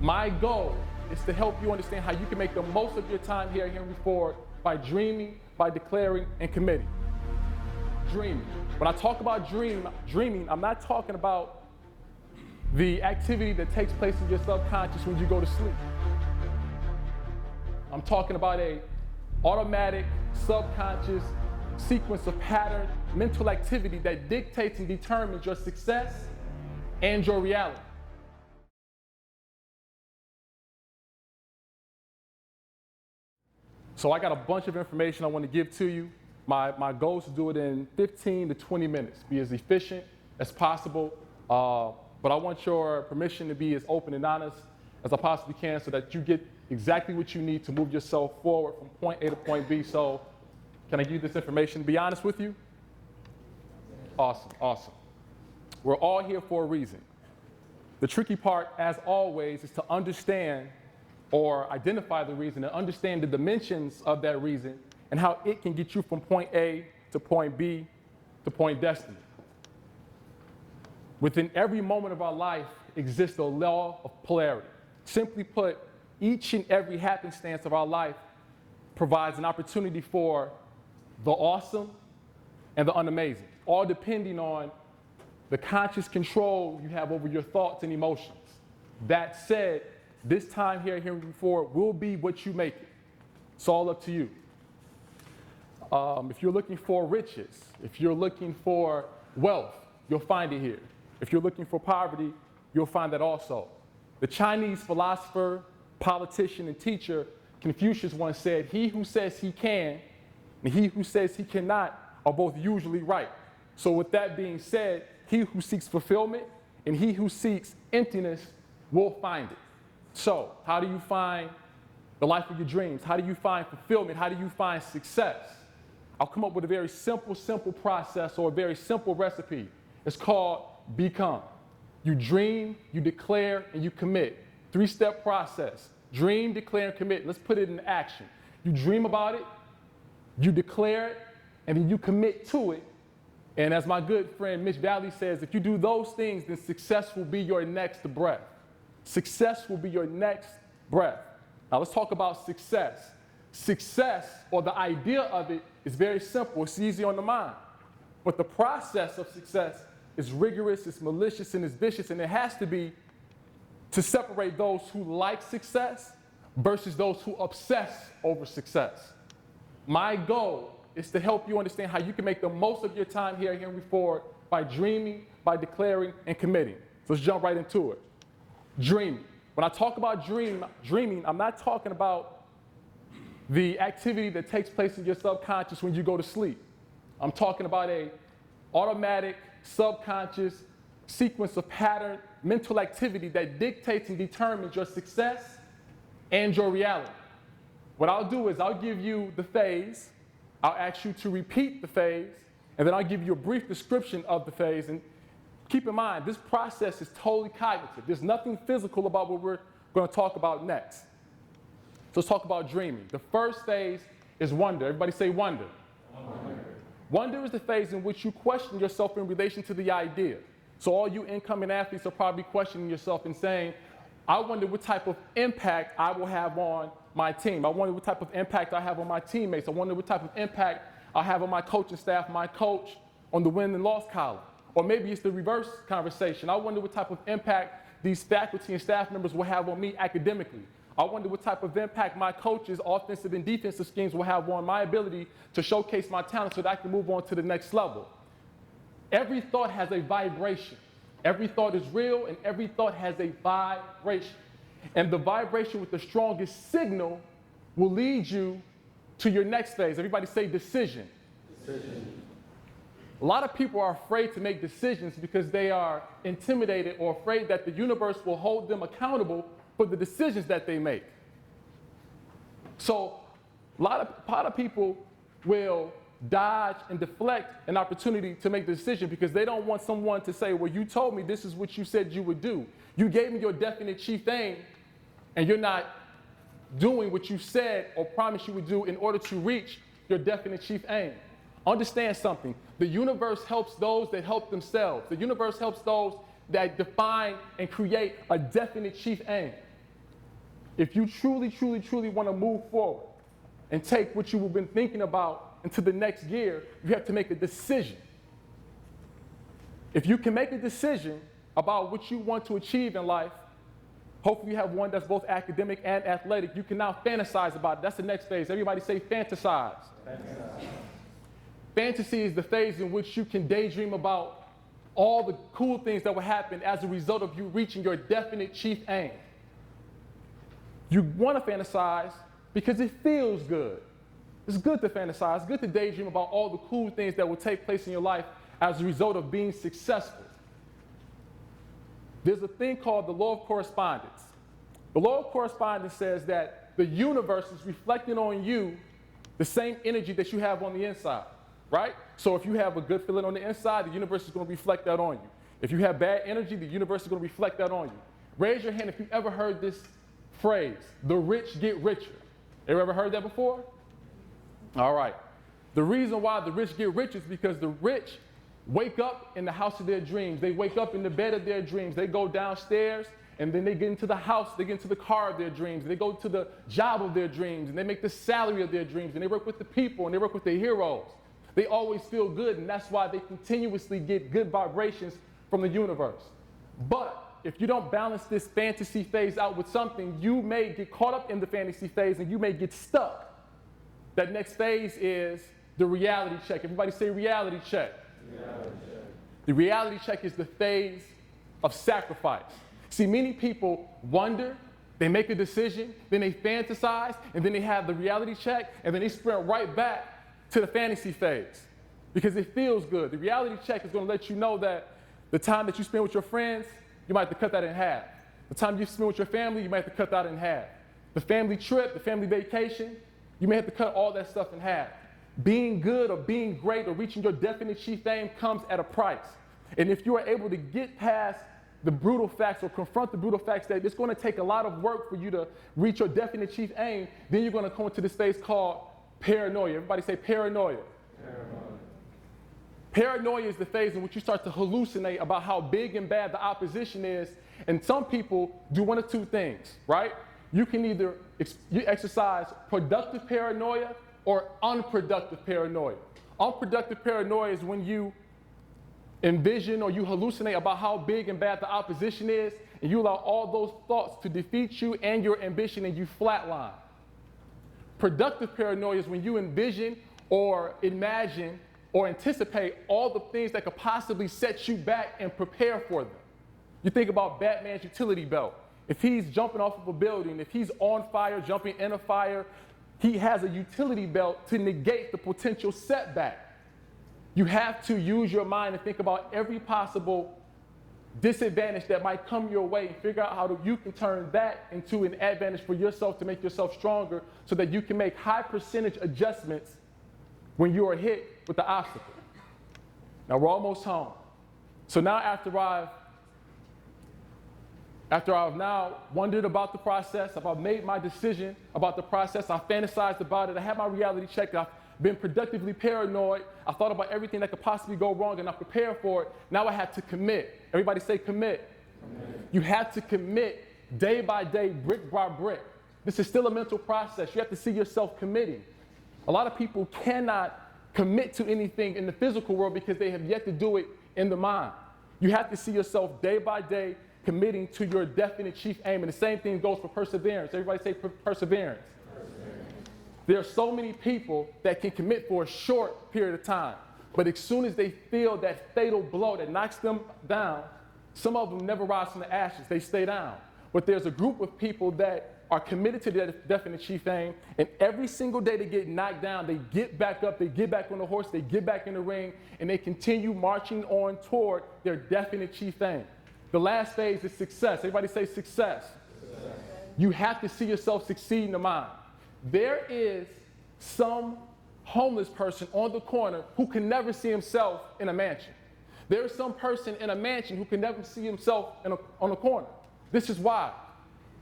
My goal is to help you understand how you can make the most of your time here at Henry Ford by dreaming, by declaring, and committing. Dreaming. When I talk about dreaming, I'm not talking about the activity that takes place in your subconscious when you go to sleep. I'm talking about an automatic, subconscious sequence of pattern, mental activity that dictates and determines your success and your reality. So I got a bunch of information I want to give to you. My goal is to do it in 15 to 20 minutes, be as efficient as possible, but I want your permission to be as open and honest as I possibly can so that you get exactly what you need to move yourself forward from point A to point B. So can I give you this information to be honest with you? Awesome, awesome. We're all here for a reason. The tricky part, as always, is to understand or identify the reason and understand the dimensions of that reason and how it can get you from point A to point B to point destiny. Within every moment of our life exists a law of polarity. Simply put, each and every happenstance of our life provides an opportunity for the awesome and the unamazing, all depending on the conscious control you have over your thoughts and emotions. That said, this time here at Henry Ford will be what you make it. It's all up to you. If you're looking for riches, if you're looking for wealth, you'll find it here. If you're looking for poverty, you'll find that also. The Chinese philosopher, politician, and teacher Confucius once said, "He who says he can and he who says he cannot are both usually right." So with that being said, he who seeks fulfillment and he who seeks emptiness will find it. So how do you find the life of your dreams? How do you find fulfillment? How do you find success? I'll come up with a very simple process or a very simple recipe. It's called Become. You dream, you declare, and you commit. 3-step process. Dream, declare, and commit. Let's put it in action. You dream about it, you declare it, and then you commit to it. And as my good friend Mitch Valley says, if you do those things, then success will be your next breath. Success will be your next breath. Now let's talk about success. Success, or the idea of it, is very simple. It's easy on the mind. But the process of success is rigorous, it's malicious, and it's vicious, and it has to be to separate those who like success versus those who obsess over success. My goal is to help you understand how you can make the most of your time here at Henry Ford by dreaming, by declaring, and committing. So let's jump right into it. Dreaming. When I talk about dreaming, I'm not talking about the activity that takes place in your subconscious when you go to sleep. I'm talking about an automatic, subconscious sequence of pattern, mental activity that dictates and determines your success and your reality. What I'll do is I'll give you the phase, I'll ask you to repeat the phase, and then I'll give you a brief description of the phase. And keep in mind, this process is totally cognitive. There's nothing physical about what we're going to talk about next. So let's talk about dreaming. The first phase is wonder. Everybody say wonder. Wonder. Wonder is the phase in which you question yourself in relation to the idea. So all you incoming athletes are probably questioning yourself and saying, I wonder what type of impact I will have on my team. I wonder what type of impact I have on my teammates. I wonder what type of impact I have on my coaching staff, my coach, on the win and loss column. Or maybe it's the reverse conversation. I wonder what type of impact these faculty and staff members will have on me academically. I wonder what type of impact my coaches, offensive and defensive schemes will have on my ability to showcase my talent so that I can move on to the next level. Every thought has a vibration. Every thought is real, and every thought has a vibration. And the vibration with the strongest signal will lead you to your next phase. Everybody say decision. Decision. A lot of people are afraid to make decisions because they are intimidated or afraid that the universe will hold them accountable for the decisions that they make. So a lot of people will dodge and deflect an opportunity to make the decision because they don't want someone to say, well, you told me this is what you said you would do. You gave me your definite chief aim, and you're not doing what you said or promised you would do in order to reach your definite chief aim. Understand something. The universe helps those that help themselves. The universe helps those that define and create a definite chief aim. if you truly, truly, truly want to move forward and take what you've been thinking about into the next year, you have to make a decision. If you can make a decision about what you want to achieve in life, hopefully you have one that's both academic and athletic, you can now fantasize about it. That's the next phase. Everybody say fantasize. Fantasize. Fantasy is the phase in which you can daydream about all the cool things that will happen as a result of you reaching your definite chief aim. You want to fantasize because it feels good. It's good to fantasize. It's good to daydream about all the cool things that will take place in your life as a result of being successful. There's a thing called the law of correspondence. The law of correspondence says that the universe is reflecting on you the same energy that you have on the inside, right? So if you have a good feeling on the inside, the universe is going to reflect that on you. If you have bad energy, the universe is going to reflect that on you. Raise your hand if you've ever heard this phrase, the rich get richer. Ever heard that before? All right. The reason why the rich get rich is because the rich wake up in the house of their dreams. They wake up in the bed of their dreams. They go downstairs, and then they get into the house. They get into the car of their dreams. They go to the job of their dreams, and they make the salary of their dreams, and they work with the people, and they work with the heroes. They always feel good, and that's why they continuously get good vibrations from the universe. But if you don't balance this fantasy phase out with something, you may get caught up in the fantasy phase, and you may get stuck. That next phase is the reality check. Everybody say reality check. The reality check is the phase of sacrifice. See, many people wonder, they make a decision, then they fantasize, and then they have the reality check, and then they sprint right back to the fantasy phase because it feels good. The reality check is going to let you know that the time that you spend with your friends, you might have to cut that in half. The time you spend with your family, you might have to cut that in half. The family trip, the family vacation, you may have to cut all that stuff in half. Being good or being great or reaching your definite chief aim comes at a price. And if you are able to get past the brutal facts or confront the brutal facts that it's going to take a lot of work for you to reach your definite chief aim, then you're going to come into this phase called paranoia. Everybody say paranoia. Paranoia is the phase in which you start to hallucinate about how big and bad the opposition is. And some people do one of two things, right? You can either you exercise productive paranoia or unproductive paranoia. Unproductive paranoia is when you envision or you hallucinate about how big and bad the opposition is, and you allow all those thoughts to defeat you and your ambition, and you flatline. Productive paranoia is when you envision or imagine or anticipate all the things that could possibly set you back and prepare for them. You think about Batman's utility belt. If he's jumping off of a building, if he's on fire, jumping in a fire, he has a utility belt to negate the potential setback. You have to use your mind and think about every possible disadvantage that might come your way and figure out how you can turn that into an advantage for yourself to make yourself stronger so that you can make high percentage adjustments when you are hit with the obstacle. Now we're almost home. So now after I've now wondered about the process, if I've made my decision about the process, I fantasized about it, I had my reality check, I've been productively paranoid, I thought about everything that could possibly go wrong and I prepared for it, now I have to commit. Everybody say commit. You have to commit day by day, brick by brick. This is still a mental process. You have to see yourself committing. A lot of people cannot commit to anything in the physical world because they have yet to do it in the mind. You have to see yourself day by day committing to your definite chief aim. And the same thing goes for perseverance. Everybody say perseverance. There are so many people that can commit for a short period of time, but as soon as they feel that fatal blow that knocks them down, some of them never rise from the ashes, they stay down. But there's a group of people that are committed to their definite chief aim, and every single day they get knocked down, they get back up, they get back on the horse, they get back in the ring, and they continue marching on toward their definite chief aim. The last phase is success. Everybody say success. You have to see yourself succeed in the mind. There is some homeless person on the corner who can never see himself in a mansion. There is some person in a mansion who can never see himself on a corner. This is why.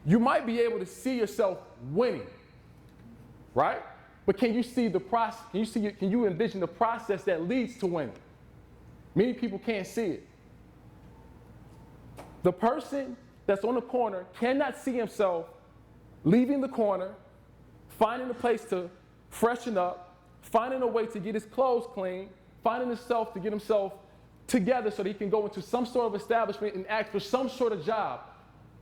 You might be able to see yourself winning, right? But can you see the process? Can you envision the process that leads to winning? Many people can't see it. The person that's on the corner cannot see himself leaving the corner, finding a place to freshen up, finding a way to get his clothes clean, finding himself to get himself together so that he can go into some sort of establishment and ask for some sort of job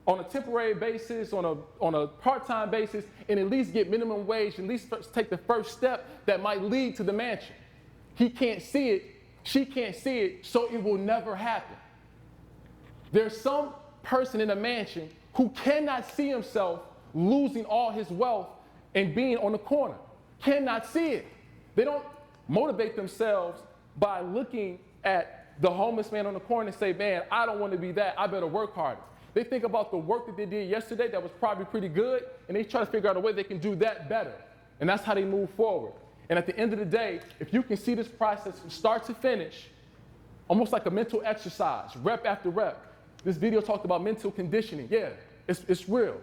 on a temporary basis, on a part-time basis, and at least get minimum wage, at least take the first step that might lead to the mansion. He can't see it, she can't see it, so it will never happen. There's some person in a mansion who cannot see himself losing all his wealth and being on the corner. Cannot see it. They don't motivate themselves by looking at the homeless man on the corner and say, man, I don't want to be that, I better work harder. They think about the work that they did yesterday that was probably pretty good, and they try to figure out a way they can do that better. And that's how they move forward. And at the end of the day, if you can see this process from start to finish, almost like a mental exercise, rep after rep. This video talked about mental conditioning. Yeah, it's real.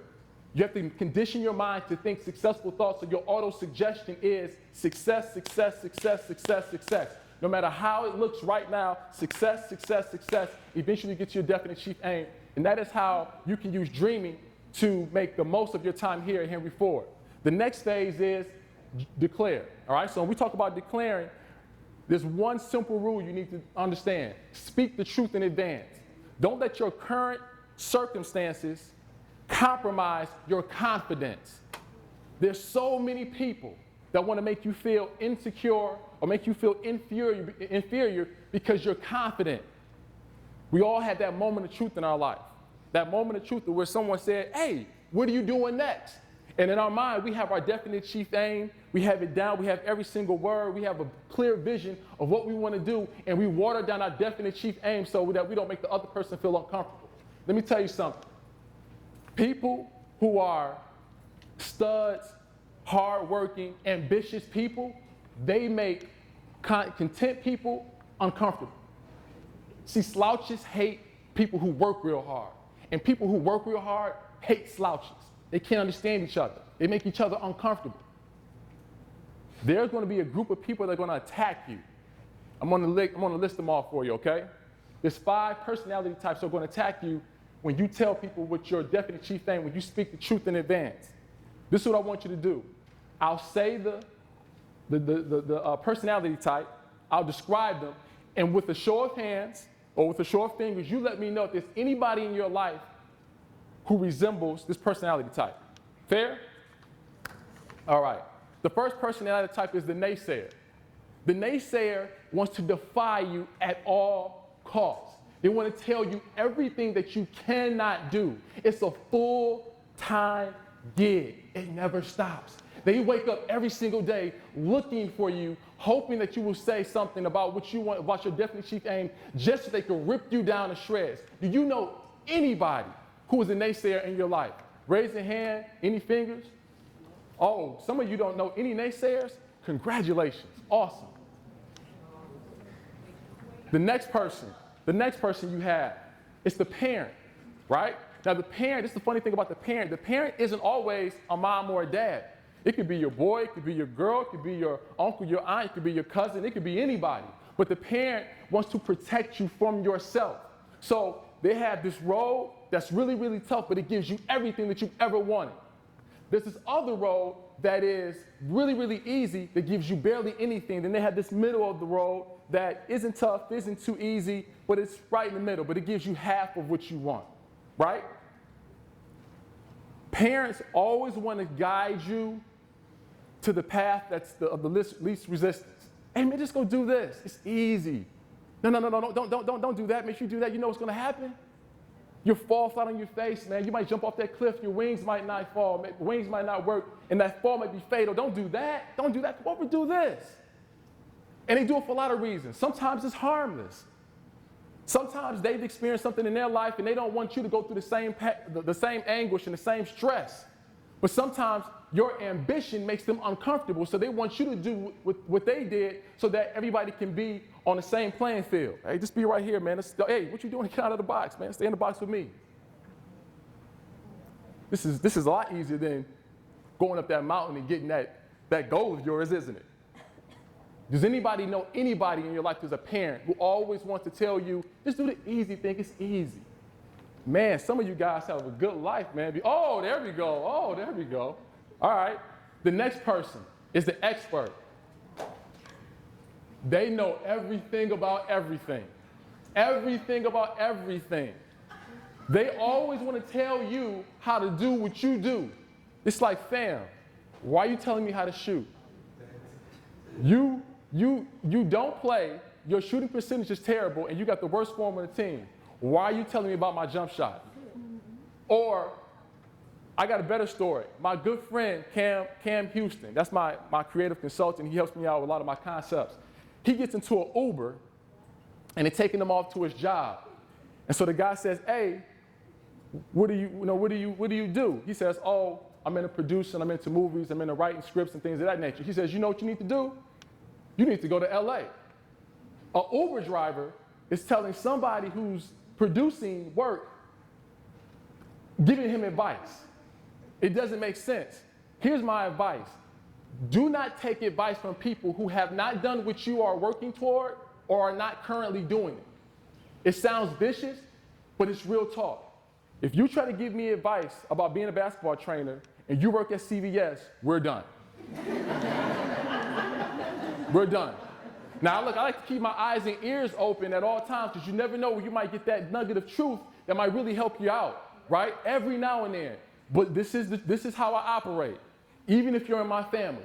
You have to condition your mind to think successful thoughts, so your auto-suggestion is success, success, success, success, success. No matter how it looks right now, success, success, success, eventually get to your definite chief aim. And that is how you can use dreaming to make the most of your time here at Henry Ford. The next phase is declare, all right? So when we talk about declaring, there's one simple rule you need to understand. Speak the truth in advance. Don't let your current circumstances compromise your confidence. There's so many people that want to make you feel insecure or make you feel inferior because you're confident. We all had that moment of truth in our life. That moment of truth where someone said, hey, what are you doing next? And in our mind, we have our definite chief aim. We have it down. We have every single word. We have a clear vision of what we want to do. And we water down our definite chief aim so that we don't make the other person feel uncomfortable. Let me tell you something. People who are studs, hardworking, ambitious people, they make content people uncomfortable. See, slouches hate people who work real hard. And people who work real hard hate slouches. They can't understand each other. They make each other uncomfortable. There's going to be a group of people that are going to attack you. I'm going to list them all for you, okay? There's 5 personality types that are going to attack you when you tell people what your definite chief aim, when you speak the truth in advance. This is what I want you to do. I'll say the personality type, I'll describe them, and with a show of hands or with a show of fingers, you let me know if there's anybody in your life who resembles this personality type. Fair? All right. The first personality type is the naysayer. The naysayer wants to defy you at all costs. They want to tell you everything that you cannot do. It's a full-time gig. It never stops. They wake up every single day looking for you, hoping that you will say something about what you want, about your definite chief aim, just so they can rip you down to shreds. Do you know anybody who is a naysayer in your life? Raise your hand. Any fingers? Oh, some of you don't know any naysayers? Congratulations. Awesome. The next person you have is the parent, right? Now the parent, this is the funny thing about the parent. The parent isn't always a mom or a dad. It could be your boy, it could be your girl, it could be your uncle, your aunt, it could be your cousin, it could be anybody. But the parent wants to protect you from yourself. So they have this role that's really, really tough, but it gives you everything that you've ever wanted. There's this other role that is really, really easy, that gives you barely anything. Then they have this middle of the road that isn't tough, isn't too easy, but it's right in the middle, but it gives you half of what you want, right? Parents always want to guide you to the path that's of the least resistance. Hey man, just go do this. It's easy. No, don't do that. Make sure you do that. You know what's going to happen? You'll fall flat on your face, man. You might jump off that cliff. Your wings might not fall. Wings might not work, and that fall might be fatal. Don't do that. Don't do that. Come over, do this. And they do it for a lot of reasons. Sometimes it's harmless. Sometimes they've experienced something in their life, and they don't want you to go through the same anguish and the same stress. But sometimes your ambition makes them uncomfortable, so they want you to do what they did so that everybody can be on the same playing field. Hey, just be right here, man. Hey, what you doing? Get out of the box, man. Stay in the box with me. This is a lot easier than going up that mountain and getting that goal of yours, isn't it? Does anybody know anybody in your life who's a parent who always wants to tell you, just do the easy thing, it's easy? Man, some of you guys have a good life, man. Oh, there we go. Oh, there we go. All right. The next person is the expert. They know everything about everything. Everything about everything. They always want to tell you how to do what you do. It's like, fam, why are you telling me how to shoot? You don't play, your shooting percentage is terrible, and you got the worst form on the team. Why are you telling me about my jump shot? Or, I got a better story. My good friend, Cam Houston, that's my creative consultant. He helps me out with a lot of my concepts. He gets into an Uber, and they're taking him off to his job. And so the guy says, hey, what do you do? He says, oh, I'm into producing, I'm into movies, I'm into writing scripts and things of that nature. He says, you know what you need to do? You need to go to LA. An Uber driver is telling somebody who's producing work, giving him advice. It doesn't make sense. Here's my advice. Do not take advice from people who have not done what you are working toward or are not currently doing it. It sounds vicious, but it's real talk. If you try to give me advice about being a basketball trainer and you work at CVS, we're done. We're done. Now, look, I like to keep my eyes and ears open at all times because you never know where you might get that nugget of truth that might really help you out, right? Every now and then. But this is how I operate, even if you're in my family.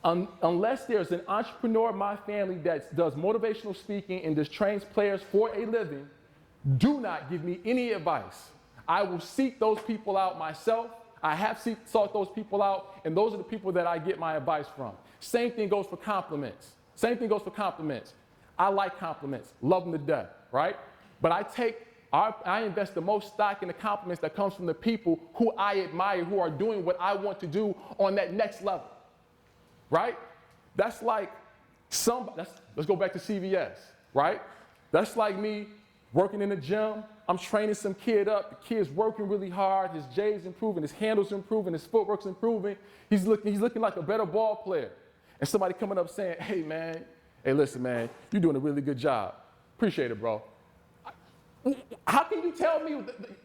Unless there's an entrepreneur in my family that does motivational speaking and just trains players for a living, do not give me any advice. I will seek those people out myself. I have sought those people out, and those are the people that I get my advice from. Same thing goes for compliments. Same thing goes for compliments. I like compliments, love them to death, right? But I invest the most stock in the compliments that comes from the people who I admire, who are doing what I want to do on that next level, right? That's like let's go back to CVS, right? That's like me working in the gym. I'm training some kid up. The kid's working really hard. His J's improving, his handles improving, his footwork's improving. He's looking like a better ball player. And somebody coming up saying, hey, man, hey, listen, man, you're doing a really good job. Appreciate it, bro. How can you tell me,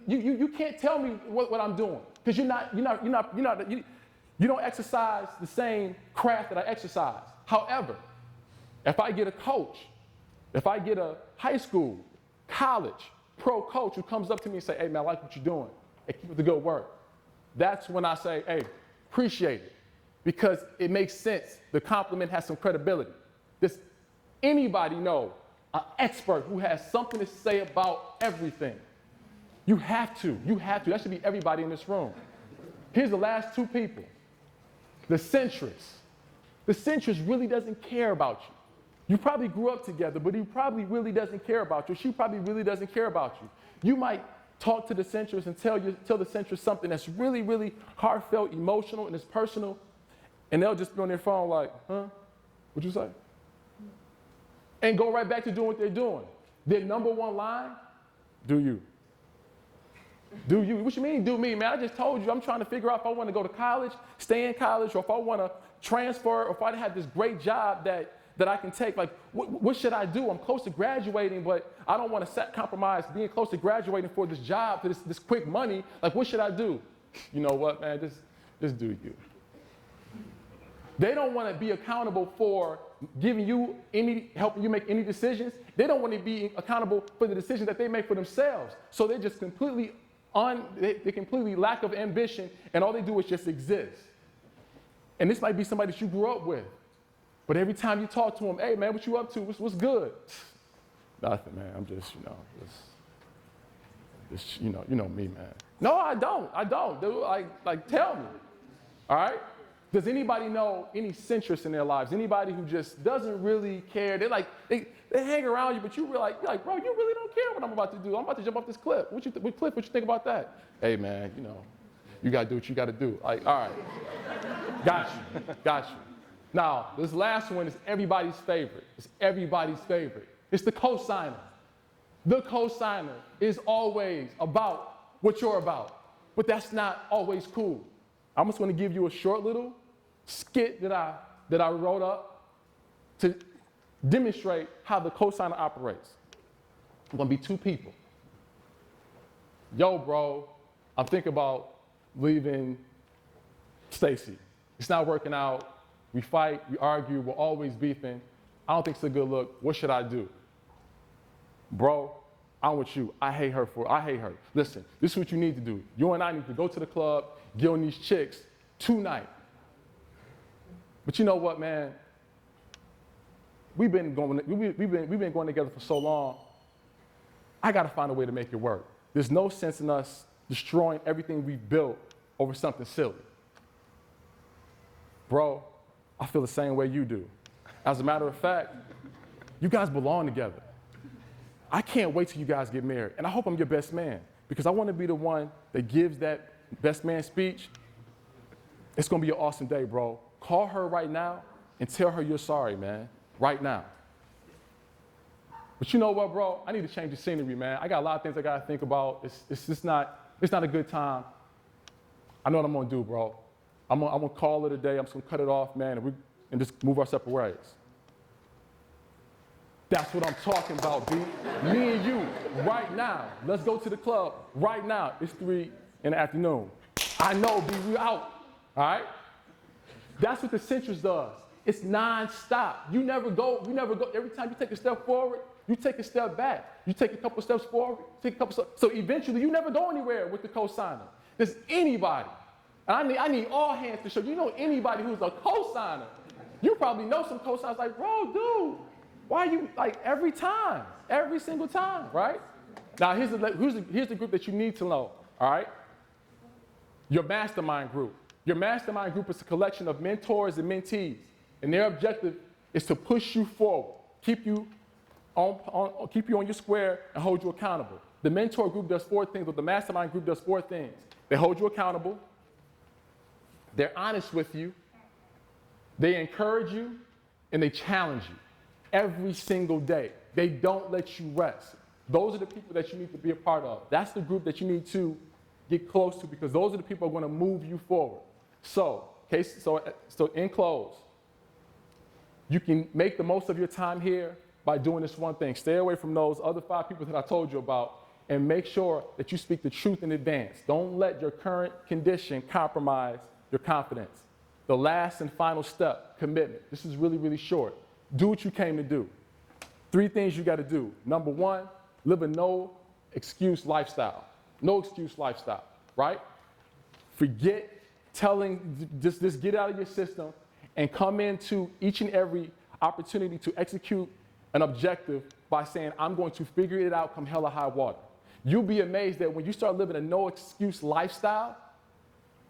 you can't tell me what I'm doing because you don't exercise the same craft that I exercise. However, if I get a coach, if I get a high school, college, pro coach who comes up to me and say, hey, man, I like what you're doing. Hey, keep up the good work. That's when I say, hey, appreciate it. Because it makes sense. The compliment has some credibility. Does anybody know an expert who has something to say about everything? You have to. That should be everybody in this room. Here's the last two people. The centrist. The centrist really doesn't care about you. You probably grew up together, but he probably really doesn't care about you. She probably really doesn't care about you. You might talk to the centrist and tell the centrist something that's really, really heartfelt, emotional, and it's personal, and they'll just be on their phone like, huh? What'd you say? And go right back to doing what they're doing. Their number one line, do you. Do you. What you mean, do me, man? I just told you I'm trying to figure out if I want to go to college, stay in college, or if I want to transfer, or if I have this great job that I can take. Like, what should I do? I'm close to graduating, but I don't want to compromise being close to graduating for this job, for this quick money. Like, what should I do? You know what, man? Just do you. They don't want to be accountable for giving you helping you make any decisions. They don't want to be accountable for the decisions that they make for themselves. So they're just completely lack of ambition, and all they do is just exist. And this might be somebody that you grew up with. But every time you talk to them, hey, man, what you up to? What's good? Nothing, man. I'm just, you know me, man. No, I don't. Dude, like, tell me. All right? Does anybody know any centrists in their lives? Anybody who just doesn't really care? They hang around you, but you're like, bro, you really don't care what I'm about to do. I'm about to jump off this cliff. What you think about that? Hey, man, you got to do what you got to do. Like, all right. Got you. Now, this last one is everybody's favorite. It's everybody's favorite. It's the cosigner. The cosigner is always about what you're about, but that's not always cool. I'm just going to give you a short little skit that I wrote up to demonstrate how the cosigner operates. It's going to be two people. Yo, bro, I'm thinking about leaving Stacy. It's not working out. We fight, we argue, we're always beefing. I don't think it's a good look. What should I do? Bro, I'm with you. I hate her. Listen, this is what you need to do. You and I need to go to the club, get on these chicks tonight. But you know what, man? We've been going together for so long. I got to find a way to make it work. There's no sense in us destroying everything we've built over something silly. Bro, I feel the same way you do. As a matter of fact, you guys belong together. I can't wait till you guys get married. And I hope I'm your best man, because I want to be the one that gives that best man speech. It's going to be an awesome day, bro. Call her right now and tell her you're sorry, man. Right now. But you know what, bro? I need to change the scenery, man. I got a lot of things I got to think about. It's just not a good time. I know what I'm going to do, bro. I'm gonna call it a day. I'm just going to cut it off, man, and just move our separate ways. That's what I'm talking about, B. Me and you, right now. Let's go to the club right now. It's 3 in the afternoon. I know, B, we out, all right? That's what the Centrist does. It's non-stop. You never go. Every time you take a step forward, you take a step back. You take a couple steps forward, take a couple steps. So eventually, you never go anywhere with the cosigner. There's anybody. And I need all hands to show you know anybody who's a cosigner. You probably know some cosigners like, bro, dude, why you, like, every single time, right? Now, here's the group that you need to know, all right? Your mastermind group. Your mastermind group is a collection of mentors and mentees, and their objective is to push you forward, keep you on your square, and hold you accountable. The mentor group does 4 things, but the mastermind group does 4 things. They hold you accountable, they're honest with you, they encourage you, and they challenge you every single day. They don't let you rest. Those are the people that you need to be a part of. That's the group that you need to get close to, because those are the people who are going to move you forward. So in close, you can make the most of your time here by doing this one thing. Stay away from those other 5 people that I told you about, and make sure that you speak the truth in advance. Don't let your current condition compromise your confidence. The last and final step, commitment. This is really, really short. Do what you came to do. 3 things you got to do. Number 1, live a no excuse lifestyle. No excuse lifestyle, right? Forget just get out of your system and come into each and every opportunity to execute an objective by saying, I'm going to figure it out come hell or high water. You'll be amazed that when you start living a no excuse lifestyle,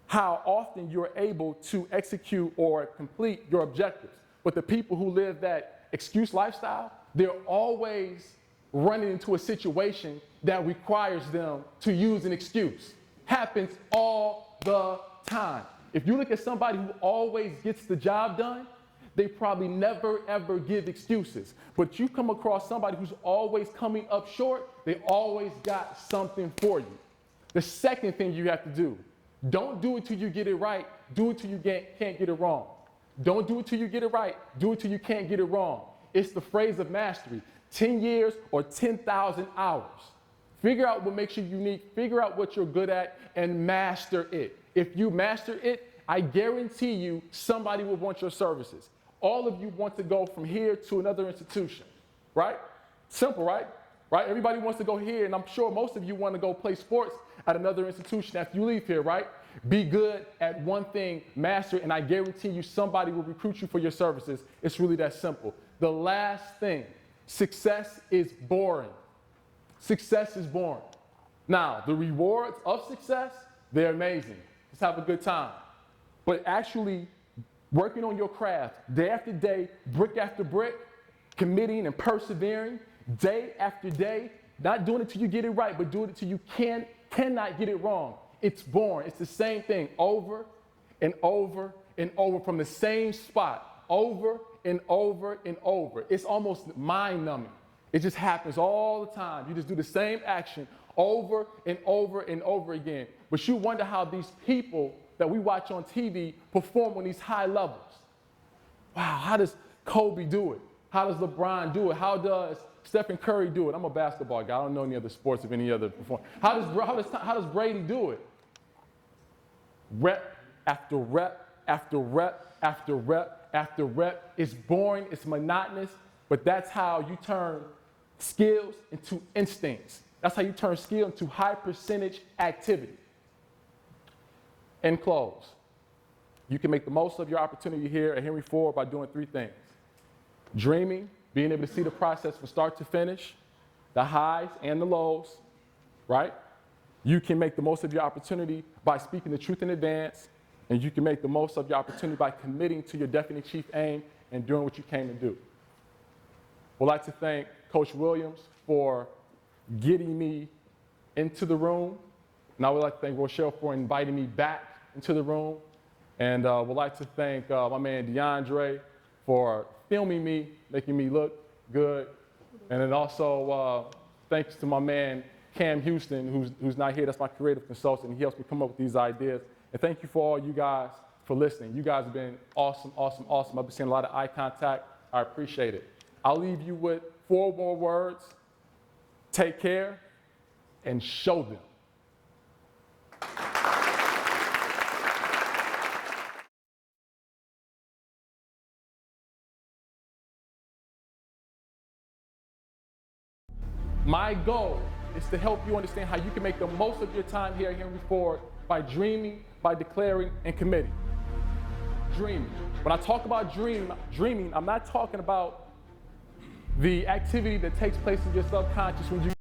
how often you're able to execute or complete your objectives. But the people who live that excuse lifestyle, they're always running into a situation that requires them to use an excuse. Happens all the time. If you look at somebody who always gets the job done, they probably never ever give excuses. But you come across somebody who's always coming up short, they always got something for you. The second thing you have to do, don't do it till you get it right, do it till you can't get it wrong. Don't do it till you get it right, do it till you can't get it wrong. It's the phrase of mastery, 10 years or 10,000 hours. Figure out what makes you unique, figure out what you're good at, and master it. If you master it, I guarantee you somebody will want your services. All of you want to go from here to another institution, right? Simple, right? Right? Everybody wants to go here, and I'm sure most of you want to go play sports at another institution after you leave here, right? Be good at one thing, master, and I guarantee you somebody will recruit you for your services. It's really that simple. The last thing, success is boring. Success is boring. Now, the rewards of success, they're amazing. Let's have a good time. But actually working on your craft day after day, brick after brick, committing and persevering day after day, not doing it till you get it right, but doing it till you cannot get it wrong. It's boring. It's the same thing over and over and over from the same spot, over and over and over. It's almost mind-numbing. It just happens all the time. You just do the same action over and over and over again. But you wonder how these people that we watch on TV perform on these high levels. Wow, how does Kobe do it? How does LeBron do it? How does Stephen Curry do it? I'm a basketball guy. I don't know any other sports of any other performance. How does Brady do it? Rep after rep after rep after rep after rep. It's boring, it's monotonous, but that's how you turn skills into instincts. That's how you turn skill into high percentage activity. In close, you can make the most of your opportunity here at Henry Ford by doing three things. Dreaming, being able to see the process from start to finish, the highs and the lows, right? You can make the most of your opportunity by speaking the truth in advance, and you can make the most of your opportunity by committing to your definite chief aim and doing what you came to do. I'd like to thank Coach Williams for getting me into the room, and I would like to thank Rochelle for inviting me back into the room, and would like to thank my man DeAndre for filming me, making me look good, and then also thanks to my man Cam Houston, who's not here. That's my creative consultant. He helps me come up with these ideas. And thank you for all you guys for listening. You guys have been awesome, awesome, awesome. I've been seeing a lot of eye contact. I appreciate it. I'll leave you with 4 more words. Take care and show them. My goal is to help you understand how you can make the most of your time here at Henry Ford by dreaming, by declaring, and committing. Dreaming. When I talk about dreaming, I'm not talking about the activity that takes place in your subconscious when you